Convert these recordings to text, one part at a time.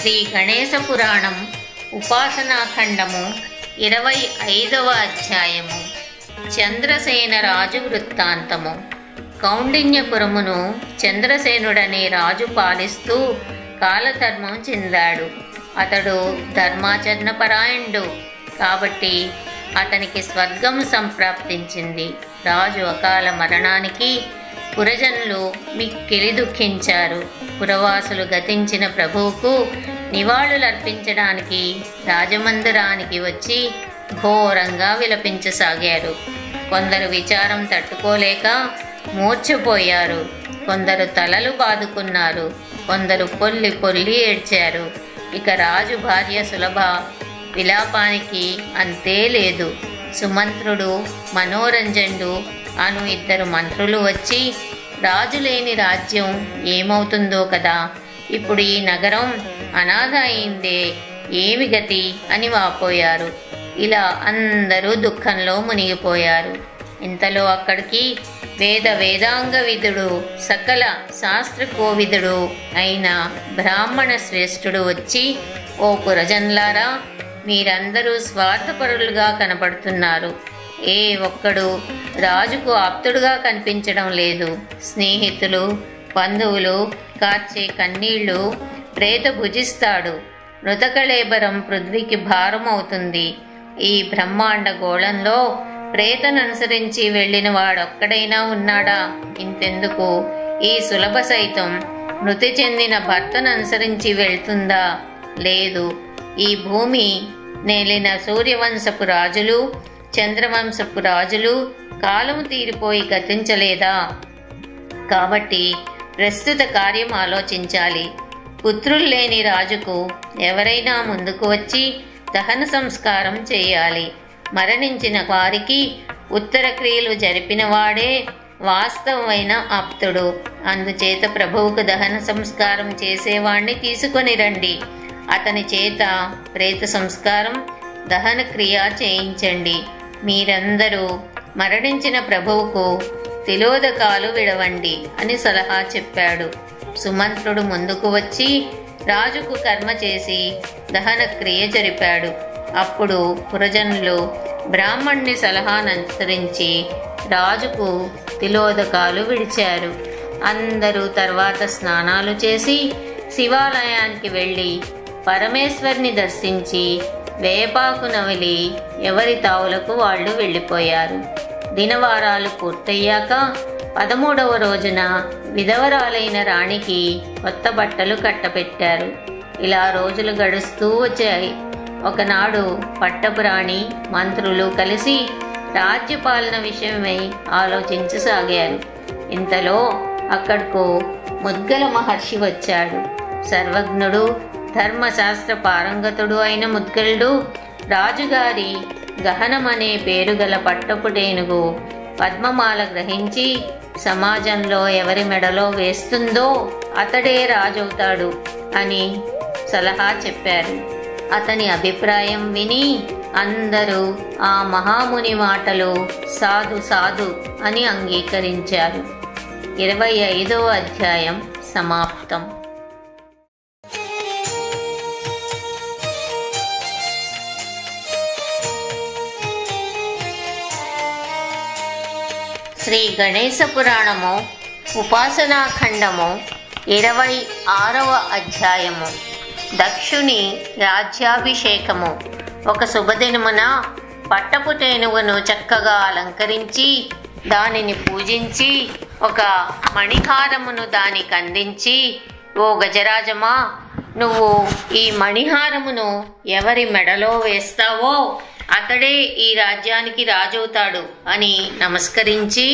శ్రీ గణేశ పురాణం ఉపాసనాఖండము 25వ అధ్యాయము. చంద్రసేన రాజు వృత్తాంతము. కౌండిన్యపురమును చంద్రసేనుడనే రాజు పాలిస్తూ కాలధర్మం చెందాడు. అతడు ధర్మాచరణపరాయణుడు కాబట్టి అతనికి స్వర్గం సంప్రాప్తించింది. రాజు అకాల మరణానికి పురజనులు మిక్కిలి దుఃఖించారు. పురవాసులు గతించిన ప్రభువుకు నివాళులర్పించడానికి రాజమందిరానికి వచ్చి ఘోరంగా విలపించసాగారు. కొందరు విచారం తట్టుకోలేక మూర్ఛపోయారు, కొందరు తలలు బాదుకున్నారు, కొందరు పొల్లి పొల్లి ఏడ్చారు. ఇక రాజు భార్య సులభ విలాపానికి అంతే లేదు. సుమంత్రుడు, మనోరంజనుడు అను 2 మంత్రులు వచ్చి రాజు లేని రాజ్యం ఏమవుతుందో కదా, ఇప్పుడు ఈ నగరం అనాథ అయిందే, ఏమి గతి అని వాపోయారు. ఇలా అందరూ దుఃఖంలో మునిగిపోయారు. ఇంతలో అక్కడికి వేదాంగ విదుడు, సకల శాస్త్ర కోవిదుడు అయిన బ్రాహ్మణ శ్రేష్ఠుడు వచ్చి, ఓ పురజనులారా, మీరందరూ స్వార్థపరులుగా కనపడుతున్నారు. ఏ ఒక్కడు రాజుకు ఆప్తుడుగా కనిపించడం లేదు. స్నేహితులు, బంధువులు కార్చే కన్నీళ్లు ప్రేత భుజిస్తాడు. మృతకళేబరం పృథ్వీకి భారం అవుతుంది. ఈ బ్రహ్మాండ గోళంలో ప్రేతననుసరించి వెళ్ళిన వాడొక్కడైనా ఉన్నాడా? ఇంతెందుకు, ఈ సులభ సైతం మృతి చెందిన భర్తను అనుసరించి వెళ్తుందా? లేదు. ఈ భూమి నేలిన సూర్యవంశపు రాజులు, చంద్రవంశపు రాజులు కాలము తీరిపోయి గతించలేదా? కాబట్టి ప్రస్తుత కార్యం ఆలోచించాలి. పుత్రులు లేని రాజుకు ఎవరైనా ముందుకు వచ్చి దహన సంస్కారం చేయాలి. మరణించిన వారికి ఉత్తర క్రియలు జరిపిన వాడే వాస్తవమైన ఆప్తుడు. అందుచేత ప్రభువుకు దహన సంస్కారం చేసేవాణ్ణి తీసుకొని రండి. అతని చేత ప్రేత సంస్కారం, దహన క్రియ చేయించండి. మీరందరూ మరణించిన ప్రభువుకు తిలోదకాలు విడవండి అని సలహా చెప్పాడు. సుమంత్రుడు ముందుకు వచ్చి రాజుకు కర్మ చేసి దహన క్రియ జరిపాడు. అప్పుడు పురజనులు బ్రాహ్మణుని సలహాననుసరించి రాజుకు తిలోదకాలు విడిచారు. అందరూ తర్వాత స్నానాలు చేసి శివాలయానికి వెళ్ళి పరమేశ్వరుని దర్శించి వేపాకు నవిలి ఎవరి తావులకు వాళ్ళు వెళ్ళిపోయారు. దినవారాలు పూర్తయ్యాక 13వ రోజున విధవరాలైన రాణికి కొత్త బట్టలు కట్టబెట్టారు. ఇలా రోజులు గడుస్తూ వచ్చాయి. ఒకనాడు పట్టపు రాణి, మంత్రులు కలిసి రాజ్యపాలన విషయమై ఆలోచించసాగారు. ఇంతలో అక్కడకు ముద్గల మహర్షి వచ్చాడు. సర్వజ్ఞుడు, ధర్మశాస్త్ర పారంగతుడు అయిన ముద్గలుడు రాజుగారి గహనమనే పేరుగల పట్టపుటేనుగు పద్మమాల గ్రహించి సమాజంలో ఎవరి మెడలో వేస్తుందో అతడే రాజవుతాడు అని సలహా చెప్పారు. అతని అభిప్రాయం విని అందరూ ఆ మహాముని మాటలు సాధు సాధు అని అంగీకరించారు. 25వ అధ్యాయం సమాప్తం. శ్రీ గణేశ పురాణము ఉపాసనాఖండము 26వ అధ్యాయము. దక్షుని రాజ్యాభిషేకము. ఒక శుభదినమున పట్టపుటేనుగును చక్కగా అలంకరించి దానిని పూజించి ఒక మణిహారమును దానికి అందించి, ఓ గజరాజమా, నువ్వు ఈ మణిహారమును ఎవరి మెడలో వేస్తావో అతడే ఈ రాజ్యానికి రాజవుతాడు అని నమస్కరించి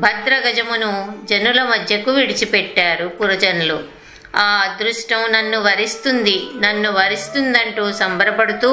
భద్రగజమును జనుల మధ్యకు విడిచిపెట్టారు పురజనులు. ఆ అదృష్టం నన్ను వరిస్తుందంటూ సంబరపడుతూ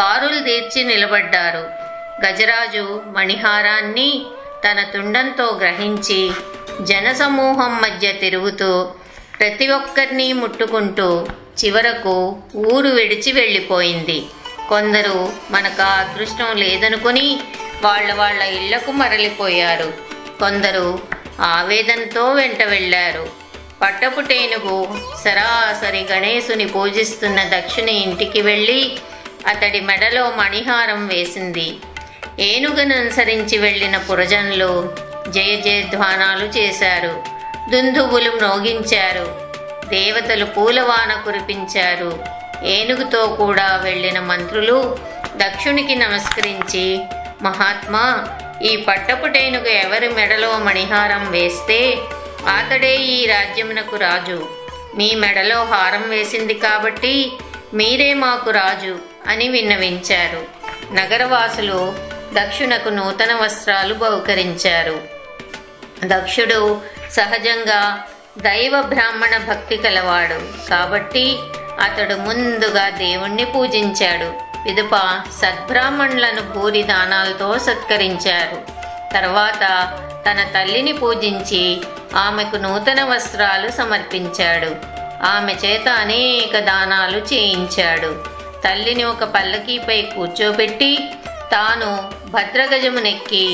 బారులు తీర్చి నిలబడ్డారు. గజరాజు మణిహారాన్ని తన తుండంతో గ్రహించి జనసమూహం మధ్య తిరుగుతూ ప్రతి ఒక్కరిని ముట్టుకుంటూ చివరకు ఊరు విడిచి వెళ్ళిపోయింది. కొందరు మనకు ఆ అదృష్టం లేదనుకుని వాళ్ళ ఇళ్లకు మరలిపోయారు. కొందరు ఆవేదనతో వెంట వెళ్ళారు. పట్టపుటేనుగు సరాసరి గణేశుని పూజిస్తున్న దక్షుని ఇంటికి వెళ్ళి అతడి మెడలో మణిహారం వేసింది. ఏనుగును అనుసరించి వెళ్ళిన పురజనులు జయ జయధ్వానాలు చేశారు, దుందుబులు మ్రోగించారు, దేవతలు పూలవాన కురిపించారు. ఏనుగుతో కూడా వెళ్ళిన మంత్రులు దక్షునికి నమస్కరించి, మహాత్మా, ఈ పట్టపుటేనుగు ఎవరి మెడలో మణిహారం వేస్తే అతడే ఈ రాజ్యమునకు రాజు. మీ మెడలో హారం వేసింది కాబట్టి మీరే మాకు రాజు అని విన్నవించారు. నగరవాసులు దక్షునకు నూతన వస్త్రాలు బహుకరించారు. దక్షుడు సహజంగా దైవ బ్రాహ్మణ భక్తి కలవాడు కాబట్టి అతడు ముందుగా దేవుణ్ణి పూజించాడు. పిదప సద్బ్రాహ్మణులను భూరి దానాలతో సత్కరించారు. తర్వాత తన తల్లిని పూజించి ఆమెకు నూతన వస్త్రాలు సమర్పించాడు. ఆమె చేత అనేక దానాలు చేయించాడు. తల్లిని ఒక పల్లకీపై కూర్చోబెట్టి తాను భద్రగజమునెక్కి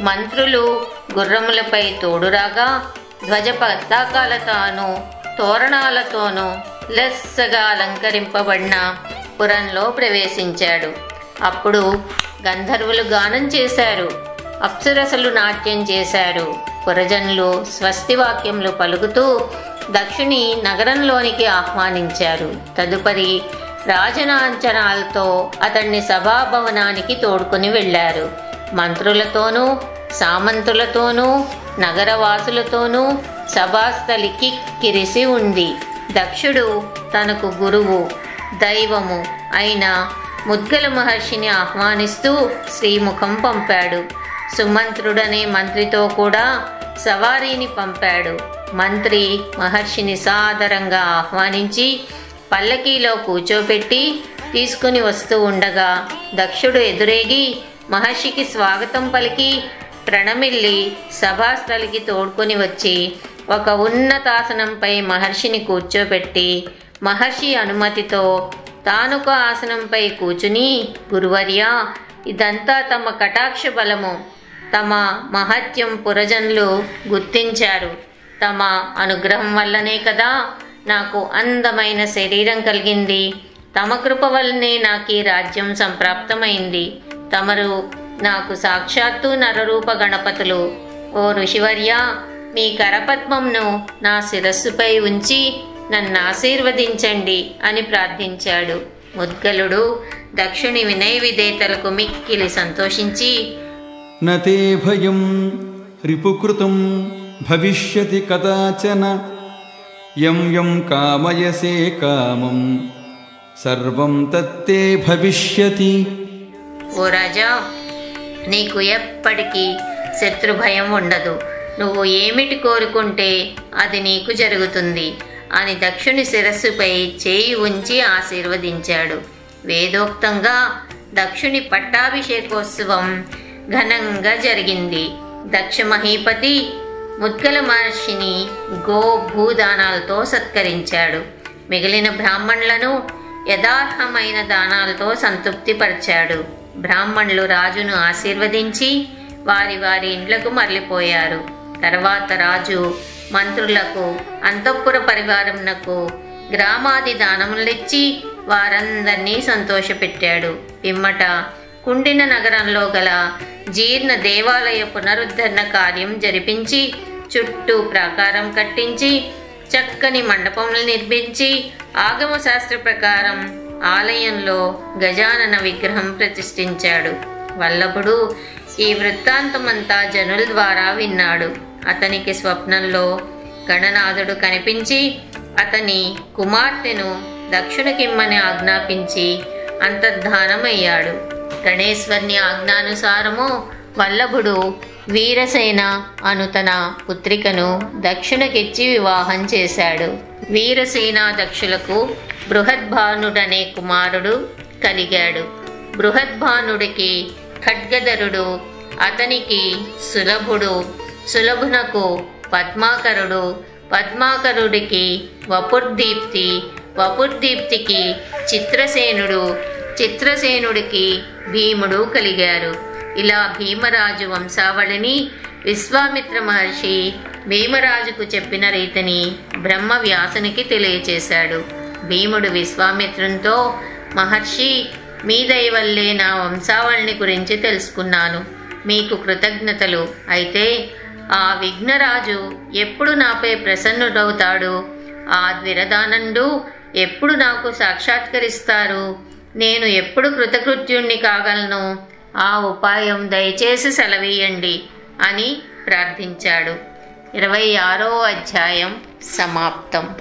మంత్రులు గుర్రములపై తోడురాగా ధ్వజ పతాకాలతోనూ తోరణాలతోనూ లెస్సగా అలంకరింపబడిన పురంలో ప్రవేశించాడు. అప్పుడు గంధర్వులు గానం చేశారు, అప్సరసలు నాట్యం చేశారు. పురజనులు స్వస్తి వాక్యములు పలుకుతూ దక్షుని నగరంలోనికి ఆహ్వానించారు. తదుపరి రాజనాంచనాలతో అతన్ని సభాభవనానికి తోడుకుని వెళ్ళారు. మంత్రులతోనూ సామంతులతోనూ నగరవాసులతోనూ సభాస్థలికి కిరిసి ఉంది. దక్షుడు తనకు గురువు దైవము అయిన ముద్గల మహర్షిని ఆహ్వానిస్తూ శ్రీముఖం పంపాడు. సుమంత్రుడనే మంత్రితో కూడా సవారీని పంపాడు. మంత్రి మహర్షిని సాదరంగా ఆహ్వానించి పల్లకీలో కూర్చోపెట్టి తీసుకుని వస్తూ ఉండగా దక్షుడు ఎదురేగి మహర్షికి స్వాగతం పలికి ప్రణమిల్లి సభాస్థలికి తోడ్కొని వచ్చి ఒక ఉన్నతాసనంపై మహర్షిని కూర్చోబెట్టి మహర్షి అనుమతితో తానొక ఆసనంపై కూర్చుని, గురువర్యా, ఇదంతా తమ కటాక్ష బలము, తమ మహత్యం పురజనులు గుర్తించారు. తమ అనుగ్రహం వల్లనే కదా నాకు అందమైన శరీరం కలిగింది. తమ కృప వల్లనే నాకు ఈ రాజ్యం సంప్రాప్తమైంది. తమరు నాకు సాక్షాత్తు నరరూప గణపతులు. ఓ ఋషివర్య, మీ కరపద్మంను నా శిరస్సుపై ఉంచి నన్ను ఆశీర్వదించండి అని ప్రార్థించాడు. ముద్గలుడు దక్షుని వినయ విధేతలకు మిక్కిలి సంతోషించి, నతే భయం రిపుకృతం భవిష్యతి కదాచన యం యం కామయసే కామం సర్వం తత్తే భవిష్యతి. ఓ రాజా, నీకు ఎప్పటికీ శత్రుభయం ఉండదు. నువ్వు ఏమిటి కోరుకుంటే అది నీకు జరుగుతుంది అని దక్షుని శిరస్సుపై చేయి ఉంచి ఆశీర్వదించాడు. వేదోక్తంగా దక్షుని పట్టాభిషేకోత్సవం ఘనంగా జరిగింది. దక్ష మహీపతి ముద్గల మహర్షిని గో భూదానాలతో సత్కరించాడు. మిగిలిన బ్రాహ్మణులను యథార్హమైన దానాలతో సంతృప్తిపరిచాడు. బ్రాహ్మణులు రాజును ఆశీర్వదించి వారి వారి ఇండ్లకు మరలిపోయారు. తర్వాత రాజు మంత్రులకు అంతఃపుర పరివారమునకు గ్రామాది దానములిచ్చి వారందరినీ సంతోషపెట్టాడు. పిమ్మట కుండిన నగరంలో గల జీర్ణ దేవాలయ పునరుద్ధరణ కార్యం జరిపించి చుట్టూ ప్రాకారం కట్టించి చక్కని మండపములు నిర్మించి ఆగమ శాస్త్ర ప్రకారం ఆలయంలో గజానన విగ్రహం ప్రతిష్ఠించాడు. వల్లభుడు ఈ వృత్తాంతమంతా జనుల ద్వారా విన్నాడు. అతనికి స్వప్నంలో గణనాథుడు కనిపించి అతని కుమార్తెను దక్షునికిమ్మని ఆజ్ఞాపించి అంతర్ధానమయ్యాడు. గణేశ్వరుని ఆజ్ఞానుసారము వల్లభుడు వీరసేన అను తన పుత్రికను దక్షునికిచ్చి వివాహం చేశాడు. వీరసేన దక్షులకు బృహద్భానుడనే కుమారుడు కలిగాడు. బృహద్భానుడికి ఖడ్గధరుడు, అతనికి సులభుడు, సులభునకు పద్మాకరుడు, పద్మాకరుడికి వపుర్దీప్తి, వపుర్దీప్తికి చిత్రసేనుడు, చిత్రసేనుడికి భీముడు కలిగారు. ఇలా భీమరాజు వంశావళిని విశ్వామిత్ర మహర్షి భీమరాజుకు చెప్పిన రీతిని బ్రహ్మ వ్యాసునికి తెలియచేశాడు. భీముడు విశ్వామిత్రునితో, మహర్షి, మీ దయ వల్లే నా వంశావళిని గురించి తెలుసుకున్నాను. మీకు కృతజ్ఞతలు. అయితే ఆ విఘ్నరాజు ఎప్పుడు నాపై ప్రసన్నుడవుతాడు? ఆ ద్విరదానండు ఎప్పుడు నాకు సాక్షాత్కరిస్తారు? నేను ఎప్పుడు కృతకృత్యుణ్ణి కాగలను? ఆ ఉపాయం దయచేసి సెలవీయండి అని ప్రార్థించాడు. 26వ అధ్యాయం సమాప్తం.